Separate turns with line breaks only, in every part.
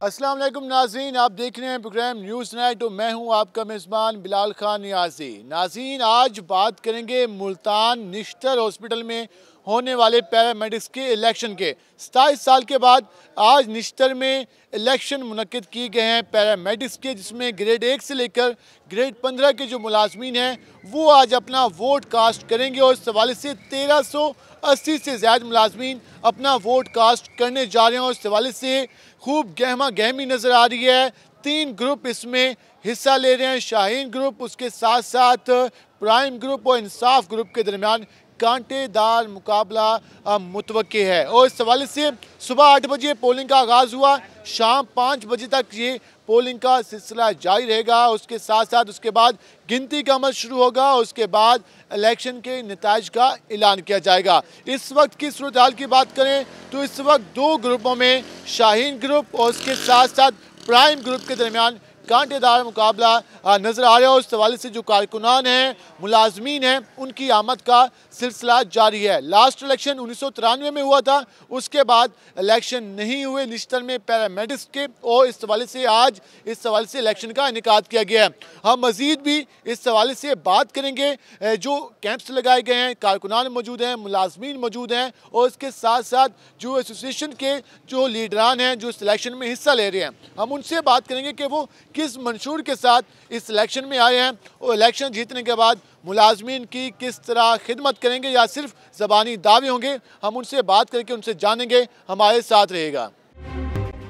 अस्सलाम वालेकुम नाज़रीन, आप देख रहे हैं प्रोग्राम न्यूज़ नाइट और मैं हूं आपका मेज़बान बिलाल खान नियाज़ी। नाज़रीन, आज बात करेंगे मुल्तान निश्तर हॉस्पिटल में होने वाले पैरामेडिक्स के इलेक्शन के। 27 साल के बाद आज निश्तर में इलेक्शन मुनक्किद किए गए हैं पैरामेडिक्स के, जिसमें ग्रेड 1 से लेकर ग्रेड 15 के जो मुलाजमीन हैं वो आज अपना वोट कास्ट करेंगे और इस हवाले से 1380 से ज़्यादा मुलाजमीन अपना वोट कास्ट करने जा रहे हैं और इस हवाले से खूब गहमा गहमी नज़र आ रही है। 3 ग्रुप इसमें हिस्सा ले रहे हैं, शाहीन ग्रुप, उसके साथ साथ प्राइम ग्रुप और इंसाफ ग्रुप के दरमियान कांटेदार मुकाबला मुतवक्के है और इस हवाले से सुबह 8 बजे पोलिंग का आगाज़ हुआ, शाम 5 बजे तक ये पोलिंग का सिलसिला जारी रहेगा। उसके साथ साथ उसके बाद गिनती का अमल शुरू होगा और उसके बाद इलेक्शन के नताइज का ऐलान किया जाएगा। इस वक्त की सूरत हाल की बात करें तो इस वक्त 2 ग्रुपों में शाहीन ग्रुप और उसके साथ साथ प्राइम ग्रुप के दरमियान कांटेदार मुकाबला नज़र आ रहा है और इस हवाले से जो कारकुनान हैं, मुलाजमीन हैं, उनकी आमद का सिलसिला जारी है। लास्ट इलेक्शन 1993 में हुआ था, उसके बाद इलेक्शन नहीं हुए निश्तर में पैरामेडिक्स के और इस हवाले से आज इस हवाले से इलेक्शन का इनेकाद किया गया है। हम मज़ीद भी इस हवाले से बात करेंगे। जो कैंप्स लगाए गए हैं, कारकुनान मौजूद हैं, मुलाजमीन मौजूद हैं और इसके साथ साथ जो एसोसिएशन के जो लीडरान हैं जो इस इलेक्शन में हिस्सा ले रहे हैं, हम उनसे बात करेंगे कि वो किस मंशूर के साथ इस इलेक्शन में आए हैं और इलेक्शन जीतने के बाद मुलाजमीन की किस तरह खिदमत करेंगे या सिर्फ ज़बानी दावे होंगे। हम उनसे बात करके उनसे जानेंगे, हमारे साथ रहेगा।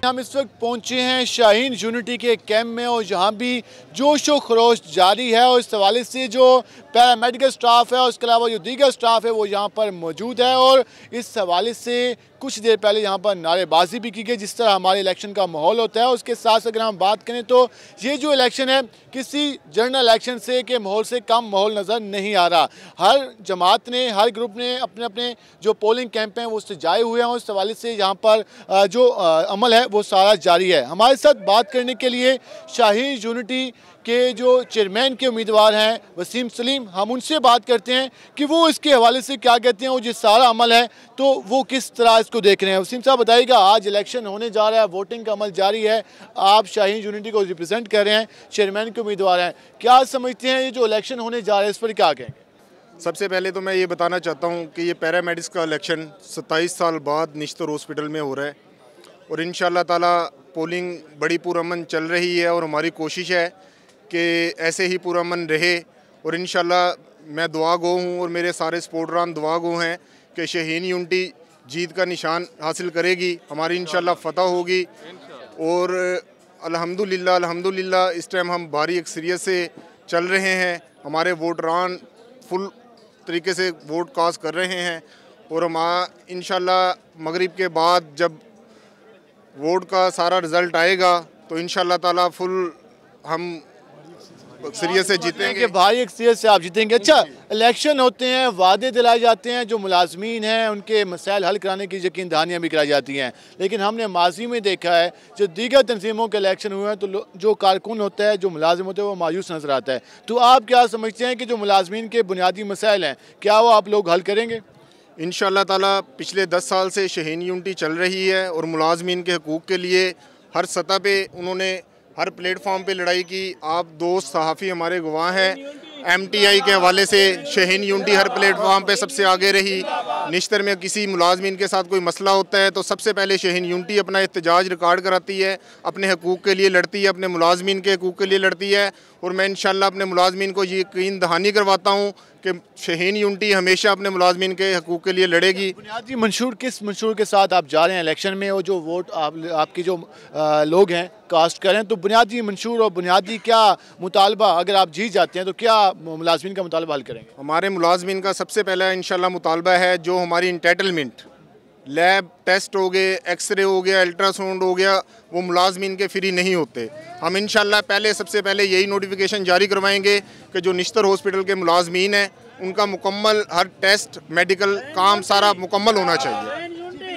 हम इस वक्त पहुंचे हैं शाहीन यूनिटी के कैंप में और जहां भी जोश व खरोश जारी है और इस हवाले से जो पैरामेडिकल स्टाफ है और उसके अलावा जो दीगर स्टाफ है वो यहाँ पर मौजूद है और इस हवाले से कुछ देर पहले यहाँ पर नारेबाजी भी की गई, जिस तरह हमारे इलेक्शन का माहौल होता है। उसके साथ अगर हम बात करें तो ये जो इलेक्शन है किसी जनरल इलेक्शन से के माहौल से कम माहौल नज़र नहीं आ रहा। हर जमात ने, हर ग्रुप ने अपने अपने जो पोलिंग कैंप हैं वो उससे जाए हुए हैं और इस हवाले से यहाँ पर जो अमल है वो सारा जारी है। हमारे साथ बात करने के लिए शाहीन यूनिटी के जो चेयरमैन के उम्मीदवार हैं वसीम सलीम, हम उनसे बात करते हैं कि वो इसके हवाले से क्या कहते हैं और जो सारा अमल है तो वो किस तरह इसको देख रहे हैं। वसीम साहब बताइएगा, आज इलेक्शन होने जा रहा है, वोटिंग का अमल जारी है, आप शाहीन यूनिटी को रिप्रेजेंट कर रहे हैं, चेयरमैन के उम्मीदवार हैं, क्या समझते हैं ये जो इलेक्शन होने जा रहा है इस पर क्या कहेंगे?
सबसे पहले तो मैं ये बताना चाहता हूँ कि ये पैरामेडिक्स का इलेक्शन 27 साल बाद निश्तर हॉस्पिटल में हो रहा है और इंशाअल्लाह ताला पोलिंग बड़ी पुरअमन चल रही है और हमारी कोशिश है कि ऐसे ही पुरअमन रहे और इंशाअल्लाह मैं दुआ गो हूँ और मेरे सारे सपोर्टरान दुआ गो हैं कि शाहीन यूनिटी जीत का निशान हासिल करेगी, हमारी इंशाअल्लाह फतह होगी और अल्हम्दुलिल्लाह इस टाइम हम भारी अक्सरियत से चल रहे हैं। हमारे वोटरान फुल तरीके से वोट कास्ट कर रहे हैं और हम इंशाअल्लाह मगरिब के बाद जब वोट का सारा रिज़ल्ट आएगा तो इंशाअल्लाह ताला फुल हम अक्सरियत से जीतेंगे।
भाई अक्सरियत से आप जीतेंगे। अच्छा, इलेक्शन होते हैं, वादे दिलाए जाते हैं, जो मुलाजमीन हैं उनके मसाइल हल कराने की यकीन दहानियाँ भी कराई जाती हैं, लेकिन हमने माजी में देखा है जो दीगर तंजीमों के इलेक्शन हुए हैं तो जो कारकुन होता है, जो मुलाजिम होते हैं वो मायूस नज़र आता है। तो आप क्या समझते हैं कि जो मुलाजमीन के बुनियादी मसाइल हैं क्या वो आप लोग हल करेंगे?
इंशाअल्लाह ताला पिछले 10 साल से शाहीन यूनिटी चल रही है और मुलाजमीन के हकूक़ के लिए हर सतह पे उन्होंने हर प्लेटफॉर्म पे लड़ाई की। आप दोस्त सहाफ़ी हमारे गवाह हैं, MTI के हवाले से शाहीन यूनिटी हर प्लेटफॉर्म पे सबसे आगे रही। निश्तर में किसी मुलाजमीन के साथ कोई मसला होता है तो सबसे पहले शाहीन यूनिटी अपना एहतजाज रिकॉर्ड कराती है, अपने हकूक़ के लिए लड़ती है, अपने मुलाजमीन के हकूक़ के लिए लड़ती है और मैं इंशाअल्लाह अपने मुलाजमीन को यकीन दहानी करवाता हूँ कि शाहीन यूनिटी हमेशा अपने मुलाजमीन के हकूक़ के लिए लड़ेगी।
बुनियादी मंशूर किस मंशूर के साथ आप जा रहे हैं इलेक्शन में और जो वोट आपके जो लोग हैं कास्ट करें, तो बुनियादी मंशूर और बुनियादी क्या मुतालबा अगर आप जीत जाते हैं तो क्या मुलाजमीन का मुतालबा हल करेंगे?
हमारे मुलाजमीन का सबसे पहला इंशाअल्लाह मुतालबा है जो हमारी इंटाइटलमेंट, लैब टेस्ट हो गए, एक्सरे हो गया, अल्ट्रासाउंड हो गया, वो मुलाजमीन के फ्री नहीं होते। हम इंशाअल्लाह सबसे पहले यही नोटिफिकेशन जारी करवाएंगे कि जो निश्तर हॉस्पिटल के मुलाजमीन हैं उनका मुकम्मल हर टेस्ट मेडिकल काम सारा मुकम्मल होना चाहिए।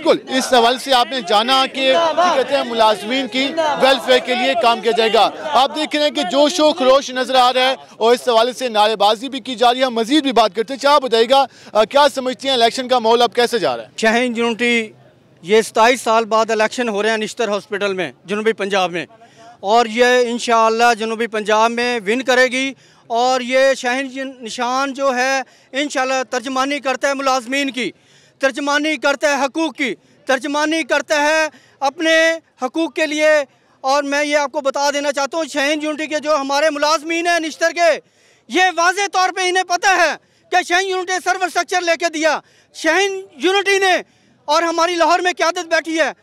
बिल्कुल, इस सवाल से आपने जाना कि कहते हैं मुलाजमीन की वेलफेयर के लिए काम किया जाएगा। आप देख रहे हैं कि जोश व खरोश नजर आ रहा है और इस हवाले से नारेबाजी भी की जा रही है। मजीद भी बात करते हैं। क्या बताइएगा, क्या समझते हैं इलेक्शन का माहौल अब कैसे जा रहा है?
शाहीन यूनिटी ये 27 साल बाद इलेक्शन हो रहे हैं निश्तर हॉस्पिटल में जनूबी पंजाब में, और ये इंशाअल्लाह जनूबी पंजाब में विन करेगी। और ये शहन निशान जो है इंशाअल्लाह तर्जमानी करता है मुलाजमीन की, तर्जमानी करता है हकूक़ की, तर्जमानी करता है अपने हकूक़ के लिए। और मैं ये आपको बता देना चाहता हूँ, शहीन यूनिटी के जो हमारे मुलाजमीन हैं निश्तर के, ये वाज़े तौर पे इन्हें पता है कि शहीन यूनिटी सर्वर स्ट्रक्चर लेके दिया शहीन यूनिटी ने, और हमारी लाहौर में क़यादत बैठी है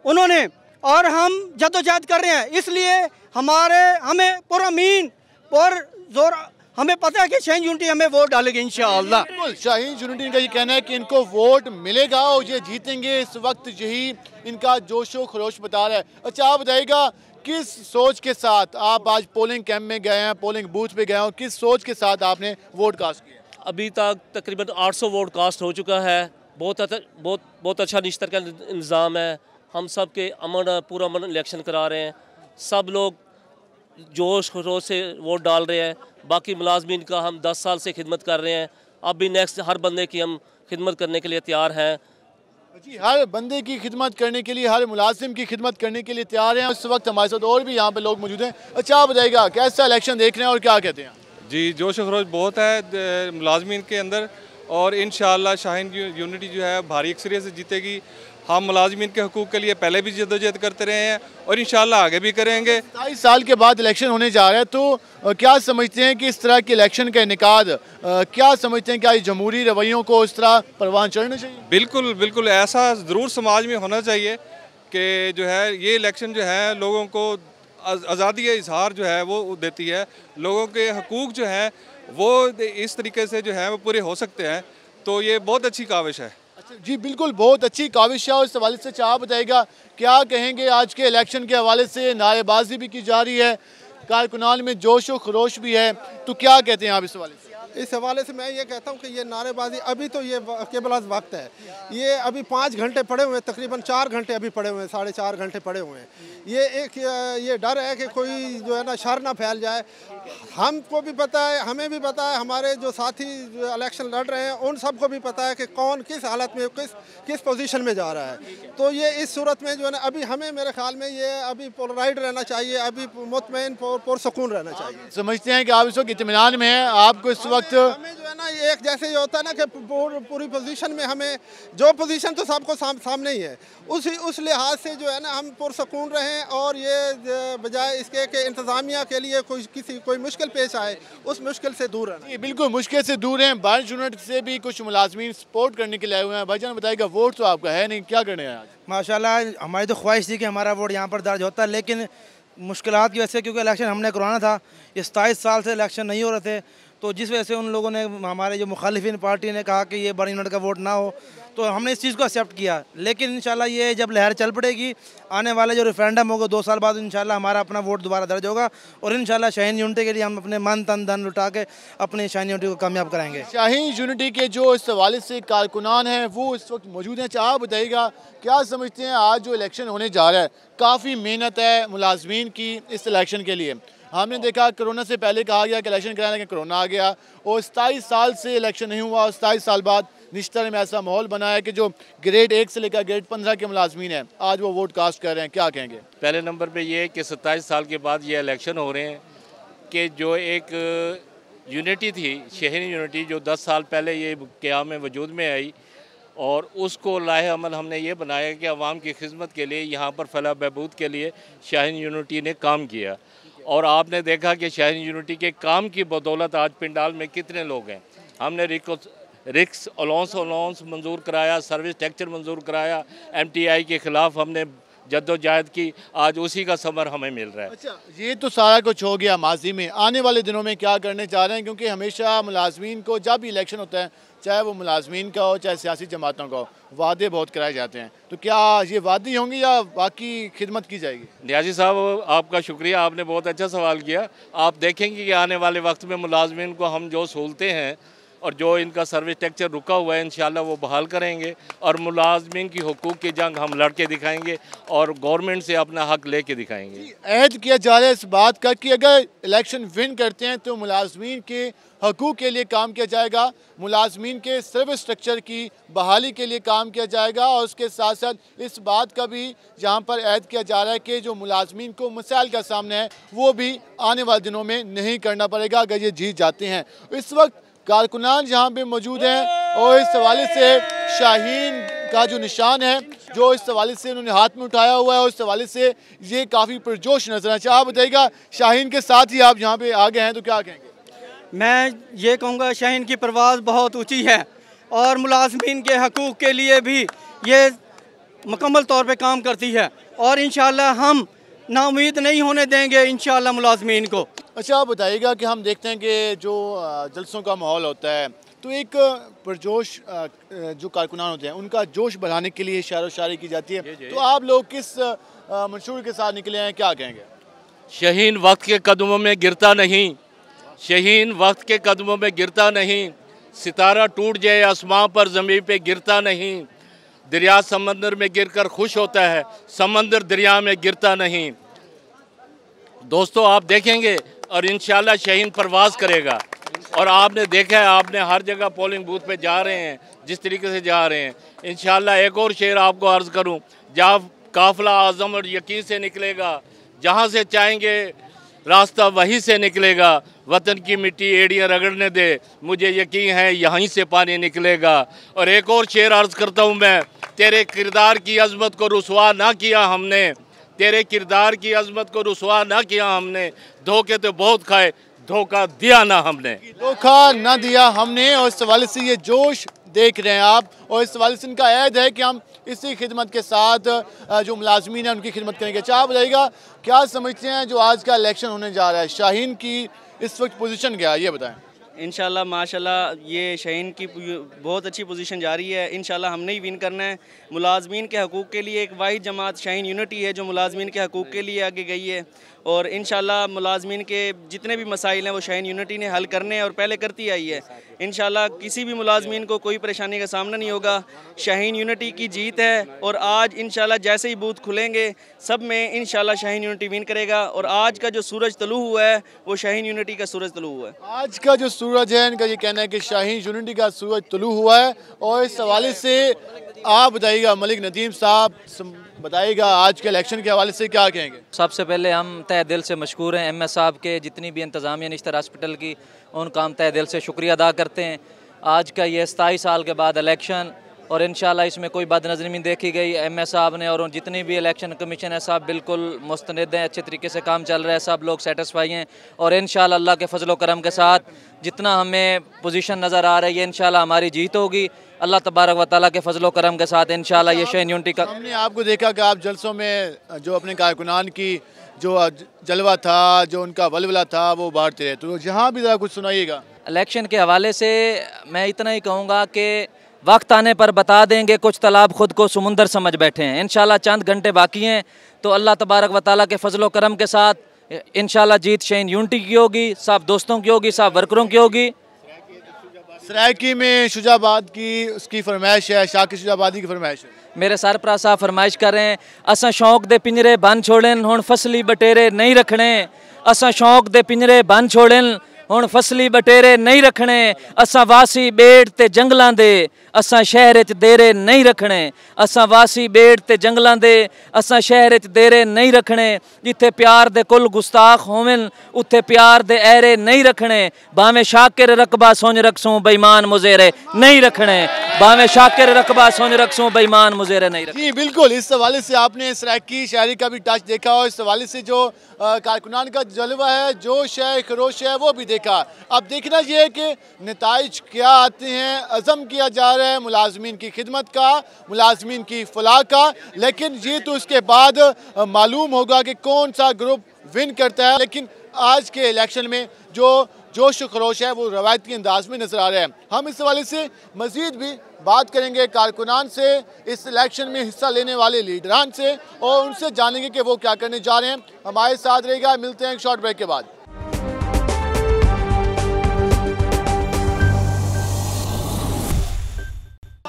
उन्होंने, और हम जद्दोजहद कर रहे हैं। इसलिए हमें पुरअमीन और जोर हमें पता है कि शहीन यूनिटी हमें वोट डालेगी इंशाअल्लाह।
बिल्कुल, शहीन यूनिटी का ये कहना है कि इनको वोट मिलेगा और ये जीतेंगे। इस वक्त यही इनका जोशो खरोश बता रहा है। अच्छा, आप बताइएगा किस सोच के साथ आप आज पोलिंग कैंप में गए हैं, पोलिंग बूथ पे गए हो, किस सोच के साथ आपने वोट कास्ट किया?
अभी तक तकरीबन 800 वोट कास्ट हो चुका है। बहुत अच्छा निश्तर का इंतज़ाम है। हम सब के पूरा अमन इलेक्शन करा रहे हैं। सब लोग जोश खरोश से वोट डाल रहे हैं। बाकी मुलाजमीन का हम 10 साल से खिदमत कर रहे हैं। अब भी नेक्स्ट हर बंदे की हम खिदमत करने के लिए तैयार हैं।
जी, हर बंदे की खिदमत करने के लिए, हर मुलाजिम की खिदमत करने के लिए तैयार हैं। इस वक्त हमारे साथ और भी यहाँ पे लोग मौजूद हैं। अच्छा, आप बताइएगा कैसा इलेक्शन देख रहे हैं और क्या कहते हैं?
जी, जोश खरोश बहुत है मुलाजमीन के अंदर, और इंशाअल्लाह शाहीन यूनिटी जो है भारी अक्सरियत से जीतेगी। हम मुलाजमीन के हकूक़ के लिए पहले भी जद्दोजहद करते रहे हैं और इंशाअल्लाह आगे भी करेंगे।
27 साल के बाद इलेक्शन होने जा रहा है, तो क्या समझते हैं कि इस तरह के इलेक्शन का इनेकाद, क्या समझते हैं, क्या जमहूरी रवैयों को इस तरह परवान चढ़ना चाहिए?
बिल्कुल बिल्कुल, ऐसा ज़रूर समाज में होना चाहिए कि जो है ये इलेक्शन जो है लोगों को आज़ादी इजहार जो है वो देती है। लोगों के हकूक़ जो हैं वो इस तरीके से जो है वो पूरे हो सकते हैं, तो ये बहुत अच्छी काविश है।
अच्छा जी, बिल्कुल बहुत अच्छी काविश है। और इस हवाले से आप बताइएगा क्या कहेंगे, आज के इलेक्शन के हवाले से नारेबाजी भी की जा रही है, कारकुनान में जोश व खरोश भी है, तो क्या कहते हैं आप इस हवाले से?
इस हवाले से मैं ये कहता हूँ कि ये नारेबाजी अभी तो ये केवल वक्त है। ये अभी 5 घंटे पड़े हुए हैं, तकरीबन 4 घंटे अभी पड़े हुए हैं, 4.5 घंटे पड़े हुए हैं। ये डर है कि कोई जो है ना शर ना फैल जाए। हमको भी पता है, हमें भी पता है, हमारे जो साथी जो इलेक्शन लड़ रहे हैं उन सबको भी पता है कि कौन किस हालत में किस पोजीशन में जा रहा है। तो ये इस सूरत में जो है ना अभी हमें, मेरे ख्याल में ये अभी पोलराइड रहना चाहिए, अभी मुतमईन पुरसुकून रहना चाहिए।
समझते हैं कि आप इस वक्त इत्मीनान में हैं, आपको इस वक्त
हमें जो है ना एक जैसे ये होता है ना कि पूरी पोजीशन में हमें, जो पोजीशन तो सबको सामने ही है, उस लिहाज से जो है ना हम पुरसुकून रहें, और ये बजाय इसके कि इंतज़ामिया के लिए कोई मुश्किल पेश आए, उस मुश्किल से दूर रहना।
बिल्कुल मुश्किल से दूर हैं। बारिश यूनिट से भी कुछ मुलाजमीन सपोर्ट करने के लिए आए हुए हैं। भाईजान बताइएगा, वोट तो आपका है नहीं, क्या करने हैं आज?
माशाल्लाह हमारी तो ख्वाहिश थी कि हमारा वोट यहाँ पर दर्ज होता है, लेकिन मुश्किलात की वजह से, क्योंकि इलेक्शन हमने करवाना था, ये 27 साल से इलेक्शन नहीं हो रहे थे, तो जिस वजह से उन लोगों ने, हमारे जो मुखालिफिन पार्टी ने कहा कि ये बड़ी यूनिट का वोट ना हो, तो हमने इस चीज़ को एक्सेप्ट किया। लेकिन इंशाल्लाह ये जब लहर चल पड़ेगी, आने वाले जो रेफरेंडम होगा 2 साल बाद, इंशाल्लाह हमारा अपना वोट दोबारा दर्ज होगा, और इंशाल्लाह शाहीन यूनिटी के लिए हम अपने मन तन धन लुटा के अपनी शाहीन यूनिटी को कामयाब कराएंगे।
शाहीन यूनिटी के जो इस हवाले से कारकुनान हैं वो इस वक्त मौजूद हैं। आप बताइएगा क्या समझते हैं, आज जो इलेक्शन होने जा रहा है, काफ़ी मेहनत है मुलाजमीन की इस इलेक्शन के लिए। हमने देखा कोरोना से पहले कहा गया कि इलेक्शन कराने, लेकिन कोरोना आ गया और 27 साल से इलेक्शन नहीं हुआ, और 27 साल बाद निश्तर में ऐसा माहौल बना है कि जो ग्रेड 1 से लेकर ग्रेड 15 के मुलाजमीन हैं आज वो वोट कास्ट कर रहे हैं। क्या कहेंगे?
पहले नंबर पे ये है कि 27 साल के बाद ये इलेक्शन हो रहे हैं कि जो एक यूनिटी थी, शहरी यूनिटी, जो 10 साल पहले ये क़याम में वजूद में आई, और उसको लाहे अमल हमने ये बनाया कि अवाम की खिदमत के लिए, यहाँ पर फलाह बहबूद के लिए शाहीन यूनिटी ने काम किया। और आपने देखा कि शाहीन यूनिटी के काम की बदौलत आज पिंडाल में कितने लोग हैं। हमने रिक्स अलाउंस मंजूर कराया, सर्विस टैक्चर मंजूर कराया, MTI के ख़िलाफ़ हमने जद्दोजहद की, आज उसी का समर हमें मिल रहा है।
अच्छा, ये तो सारा कुछ हो गया माजी में, आने वाले दिनों में क्या करने चाह रहे हैं? क्योंकि हमेशा मुलाजमीन को जब भी इलेक्शन होता है, चाहे वो मुलाजमीन का हो चाहे सियासी जमातों का हो, वादे बहुत कराए जाते हैं, तो क्या ये वादे होंगे या बाकी खिदमत की जाएगी?
नियाज़ी साहब, आपका शुक्रिया, आपने बहुत अच्छा सवाल किया। आप देखेंगे कि आने वाले वक्त में मुलाजमीन को हम जो सहूलतें हैं और जो इनका सर्विस स्ट्रक्चर रुका हुआ है इंशाल्लाह वो बहाल करेंगे और मुलाजमीन की हुकूक की जंग हम लड़ के दिखाएंगे और गवर्नमेंट से अपना हक ले के दिखाएंगे।
अहद किया जा रहा है इस बात का कि अगर इलेक्शन विन करते हैं तो मुलाजमीन के हकूक़ के लिए काम किया जाएगा, मुलाजमीन के सर्विस स्ट्रक्चर की बहाली के लिए काम किया जाएगा और उसके साथ साथ इस बात का भी जहाँ पर अहद किया जा रहा है कि जो मुलाजमीन को मसाइल का सामना है वो भी आने वाले दिनों में नहीं करना पड़ेगा अगर ये जीत जाते हैं। इस वक्त कारकुनान जहाँ पे मौजूद हैं और इस हवाले से शाहीन का जो निशान है जो इस हवाले से उन्होंने हाथ में उठाया हुआ है और इस हवाले से ये काफ़ी पुरजोश नजर आता है। आप बताइएगा, शाहीन के साथ ही आप यहाँ पे आ गए हैं तो क्या कहेंगे?
मैं ये कहूँगा शाहीन की परवाज़ बहुत ऊंची है और मुलाजमीन के हकूक़ के लिए भी ये मुकम्मल तौर पे काम करती है और इंशाअल्लाह हम नाउम्मीद नहीं होने देंगे इंशाअल्लाह मुलाजमीन को।
अच्छा, आप बताइएगा कि हम देखते हैं कि जो जलसों का माहौल होता है तो एक पुरजोश जो कारकुनान होते हैं उनका जोश बढ़ाने के लिए शायरो शायरी की जाती है, तो आप लोग किस मंशूर के साथ निकले हैं, क्या कहेंगे?
शाहीन वक्त के कदमों में गिरता नहीं, शाहीन वक्त के कदमों में गिरता नहीं, सितारा टूट जाए आसमां पर ज़मीन पे गिरता नहीं, दरिया समंदर में गिरकर खुश होता है, समंदर दरिया में गिरता नहीं। दोस्तों आप देखेंगे और इंशाल्लाह शाहीन परवाज़ करेगा और आपने देखा है, आपने हर जगह पोलिंग बूथ पे जा रहे हैं जिस तरीके से जा रहे हैं। इंशाल्लाह एक और शेर आपको अर्ज़ करूं, जब काफ़िला आज़म और यकीन से निकलेगा, जहां से चाहेंगे रास्ता वहीं से निकलेगा, वतन की मिट्टी एड़ियाँ रगड़ने दे, मुझे यकीन है यहीं से पानी निकलेगा। और एक और शेर अर्ज़ करता हूँ मैं, तेरे किरदार की अज़मत को रुसवा ना किया हमने, तेरे किरदार की अज़मत को रुसवा ना किया हमने, धोखे तो बहुत खाए, धोखा दिया ना हमने,
धोखा ना दिया हमने। और इस हवाले से ये जोश देख रहे हैं आप और इस हवाले से इनका ऐद है कि हम इसी खिदमत के साथ जो मुलाजमीन हैं उनकी खिदमत करेंगे। अच्छा, आप बताइएगा क्या समझते हैं जो आज का इलेक्शन होने जा रहा है, शाहीन की इस वक्त पोजीशन क्या है, ये बताएं।
इंशाल्लाह माशाल्लाह ये शाहीन की बहुत अच्छी पोजीशन जा रही है, इंशाल्लाह हमने ही विन करना है। मुलाजमीन के हकूक़ के लिए एक वाहिद जमात शाहीन यूनिटी है जो मुलाजमीन के हकूक़ के लिए आगे गई है और इंशाल्लाह मुलाजमीन के जितने भी मसाइल हैं वो शाहीन यूनिटी ने हल करने हैं और पहले करती आई है। इंशाल्लाह किसी भी मुलाजमीन को कोई परेशानी का सामना नहीं होगा, शाहीन यूनिटी की जीत है और आज इंशाल्लाह जैसे ही बूथ खुलेंगे सब में इंशाल्लाह शाहीन यूनिटी विन करेगा। और आज का जो सूरज तलू हुआ है वो शाहीन यूनिटी का सूरज तलू हुआ है।
आज का जो सूरज है इनका ये कहना है कि शाहीन यूनिटी का सूरज तलू हुआ है। और इस हवाले से आप बताइएगा, मलिक नदीम साहब बताइएगा आज के इलेक्शन के हवाले से क्या कहेंगे?
सबसे पहले हम तहे दिल से मशकूर हैं MS साहब के, जितनी भी इंतज़ामिया निश्तर हॉस्पिटल की उनका हम तहे दिल से शुक्रिया अदा करते हैं। आज का ये 27 साल के बाद इलेक्शन और इंशाल्लाह इसमें कोई बदनज़री नहीं देखी गई। MS साहब ने और जितनी भी इलेक्शन कमीशन है साहब बिल्कुल मुस्तनद हैं, अच्छे तरीके से काम चल रहा है, सब लोग सेटिस्फाई हैं और इंशाल्लाह अल्लाह के फजल व करम के साथ जितना हमें पोजीशन नज़र आ रही है इंशाल्लाह हमारी जीत होगी अल्लाह तबारक व तआला के फजल व करम के साथ। इंशाल्लाह ये शाहीन यूनिटी का
हमने आपको देखा कि आप जलसों में जो अपने कारकुनान की जो जलवा था, जो उनका वलवला था वो बांटते रहे, तो जहाँ भी ज़रा कुछ सुनाइएगा।
इलेक्शन के हवाले से मैं इतना ही कहूँगा कि वक्त आने पर बता देंगे, कुछ तालाब खुद को समुंदर समझ बैठे हैं। इंशाल्लाह चंद घंटे बाकी हैं तो अल्लाह तबारक व तआला के फजल व करम के साथ इंशाल्लाह जीत शाहीन यूनिटी की होगी, सब दोस्तों की होगी, सब वर्करों की होगी।
सरायकी में शुजाबाद की उसकी फरमाइश है, शाकिर शुजाबादी की फरमाइश है।
मेरे सरपरा साहब फरमाइश कर रहे हैं, असा शौक दे पिंजरे बन छोड़न हुण फसली बटेरे नहीं रखने, असा शौक दे पिंजरे बन छोड़न हुण फसली बटेरे नहीं रखने, असा वासी बेड़ ते जंगलां दे असा शहर च देरे नहीं रखने, असा वासी बेड़ ते जंगलां दे असा शहर च देरे नहीं रखने, जिथे प्यार दे कुल गुस्ताख होवन उत्थे प्यार दे ऐरे नहीं रखने, भावें शाकिर रकबा सोच रखसूं बेईमान मुजेरे नहीं रखने, भावें शाकिर रकबा सोच रखसूं बेईमान मुजेरे नहीं रखने।
जी बिल्कुल, इस हवाले से आपने सरायकी शायरी का भी टच देखा और इस हवाले से जो कारकुनान का जलवा है, जोश है, खरोश है वो भी देखा। अब देखना ये है कि नताइज क्या आते हैं। अज़म किया जा रहा है मुलाजमीन की खिदमत का, मुलाजमीन की फलाह का, लेकिन ये तो उसके बाद मालूम होगा कि कौन सा ग्रुप विन करता है। लेकिन आज के इलेक्शन में जो जोश खरोश है वो रवायती अंदाज में नजर आ रहा है। हम इस हवाले से मजीद भी बात करेंगे कारकुनान से, इस इलेक्शन में हिस्सा लेने वाले लीडरान से, और उनसे जानेंगे कि वो क्या करने जा रहे हैं। हमारे साथ रहेगा, मिलते हैं एक शॉर्ट ब्रेक के बाद।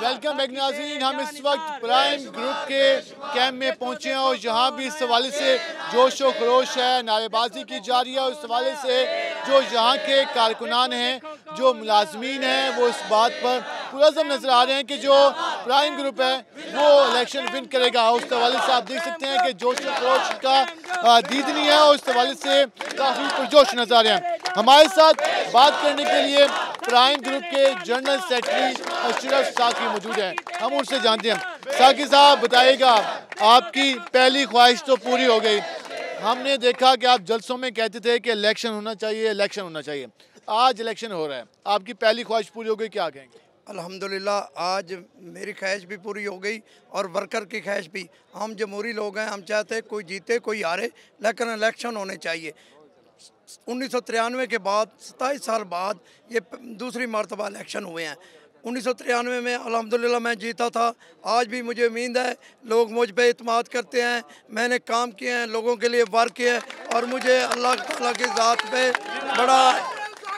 वेलकम बैक नाज़रीन। हम इस वक्त प्राइम ग्रुप के कैंप में पहुंचे हैं और यहाँ भी इस हवाले से जोश व खरोश है, नारेबाजी की जा रही है। और इस हवाले से जो यहाँ के कारकुनान हैं, जो मुलाजमीन हैं, वो इस बात पर पुरज़म नजर आ रहे हैं कि जो प्राइम ग्रुप है वो इलेक्शन विन करेगा। उस हवाले से आप देख सकते हैं कि जोश व खरोश का दीदनी है और इस हवाले से काफ़ी पुरजोश नजर आ रहे हैं। हमारे साथ बात करने के लिए प्राइम ग्रुप के जनरल सेक्रेटरी अशरफ साकी मौजूद हैं, हम उनसे जानते हैं। साकी साहब बताइएगा, आपकी पहली ख्वाहिश तो पूरी हो गई। हमने देखा कि आप जलसों में कहते थे कि इलेक्शन होना चाहिए, इलेक्शन होना चाहिए। आज इलेक्शन हो रहा है, आपकी पहली ख्वाहिश पूरी हो गई, क्या कहेंगे?
अल्हम्दुलिल्लाह आज मेरी ख्वाहिश भी पूरी हो गई और वर्कर की ख्वाहिश भी। हम जमहूरी लोग हैं, हम चाहते हैं कोई जीते कोई हारे, लेकिन इलेक्शन होने चाहिए। 1993 के बाद 27 साल बाद ये दूसरी मरतबा इलेक्शन हुए हैं। 1993 में अल्हम्दुलिल्लाह मैं जीता था। आज भी मुझे उम्मीद है लोग मुझ पे इत्मीद करते हैं, मैंने काम किए हैं, लोगों के लिए वर्क किया है और मुझे अल्लाह ताला की ज़ात पे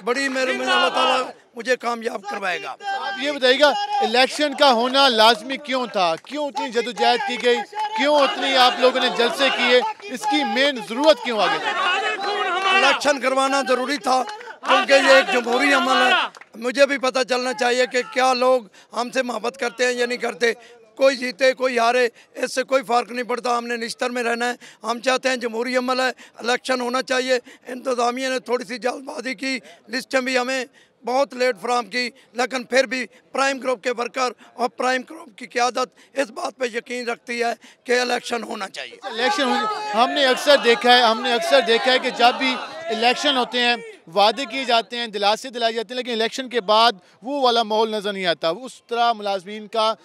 बड़ी मेरे में अल्लाह ताला मुझे कामयाब करवाएगा।
आप ये बताइएगा, इलेक्शन का होना लाजमी क्यों था? क्यों इतनी जदोजहद की गई? क्यों इतनी आप लोगों ने जलसे किए? इसकी मेन ज़रूरत क्यों आ गई?
इलेक्शन करवाना ज़रूरी था क्योंकि ये एक जमहूरी अमल है। मुझे भी पता चलना चाहिए कि क्या लोग हमसे मोहब्बत करते हैं या नहीं करते। कोई जीते कोई हारे, इससे कोई फ़र्क नहीं पड़ता। हमने निश्तर में रहना है। हम चाहते हैं जमहूरी अमल है, इलेक्शन होना चाहिए। इंतज़ामिया ने थोड़ी सी जल्दबाजी की, लिस्टें भी हमें बहुत लेट फ्राहम की, लेकिन फिर भी प्राइम ग्रुप के वर्कर और प्राइम ग्रुप की क़यादत इस बात पे यकीन रखती है कि इलेक्शन होना चाहिए।
हमने अक्सर देखा है कि जब भी इलेक्शन होते हैं वादे किए जाते हैं, दिलासे दिलाए जाते हैं, लेकिन इलेक्शन के बाद वो वाला माहौल नज़र नहीं आता, उस तरह मुलाजमीन का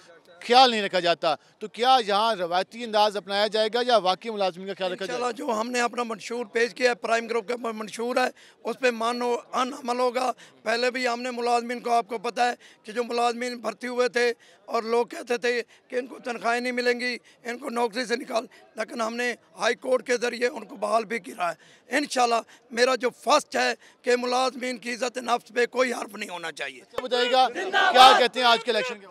ख्याल नहीं रखा जाता। तो क्या यहाँ रवायती अंदाज अपनाया जाएगा या वाकई मुलाजमीन का ख्याल रखा जाएगा?
जो हमने अपना मंशूर पेश किया है, प्राइम ग्रुप का मंशूर है, उस पर मानो अमल होगा। पहले भी हमने मुलाजमीन को, आपको पता है कि जो मुलाजमीन भर्ती हुए थे और लोग कहते थे कि इनको तनख्वाहें नहीं मिलेंगी, इनको नौकरी से निकाल, लेकिन हमने हाई कोर्ट के ज़रिए उनको बहाल भी किया है। इंशाल्लाह मेरा जो फर्स्ट है कि मुलाजमीन की इज़्ज़त नफ्स पे कोई हर्फ नहीं होना चाहिए।
बताइएगा क्या कहते हैं आज के इलेक्शन के?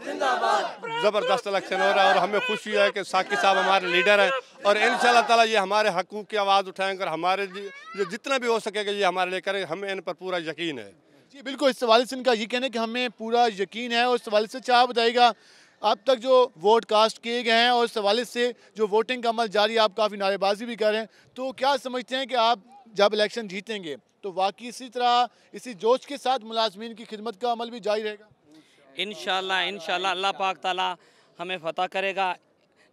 ज़बरदस्त इलेक्शन हो रहा है और हमें खुशी है कि साकी साहब हमारे लीडर हैं और इंशाल्लाह ताला ये हमारे हकूक़ की आवाज़ उठाएंगे और हमारे जितना भी हो सकेगा ये हमारे लिए करेंगे। हमें इन पर पूरा यकीन है।
जी बिल्कुल, इस हवाले से इनका ये कहना है कि हमें पूरा यकीन है। और इस हवाले से क्या बताइएगा, अब तक जो वोट कास्ट किए गए हैं और इस हवाले से जो वोटिंग का अमल जारी है, आप काफ़ी नारेबाजी भी कर रहे हैं, तो क्या समझते हैं कि आप जब इलेक्शन जीतेंगे तो वाकई इसी तरह इसी जोश के साथ मुलाजमीन की खिदमत का अमल भी जारी रहेगा?
इंशाल्लाह अल्लाह पाक ताला हमें फ़तह करेगा।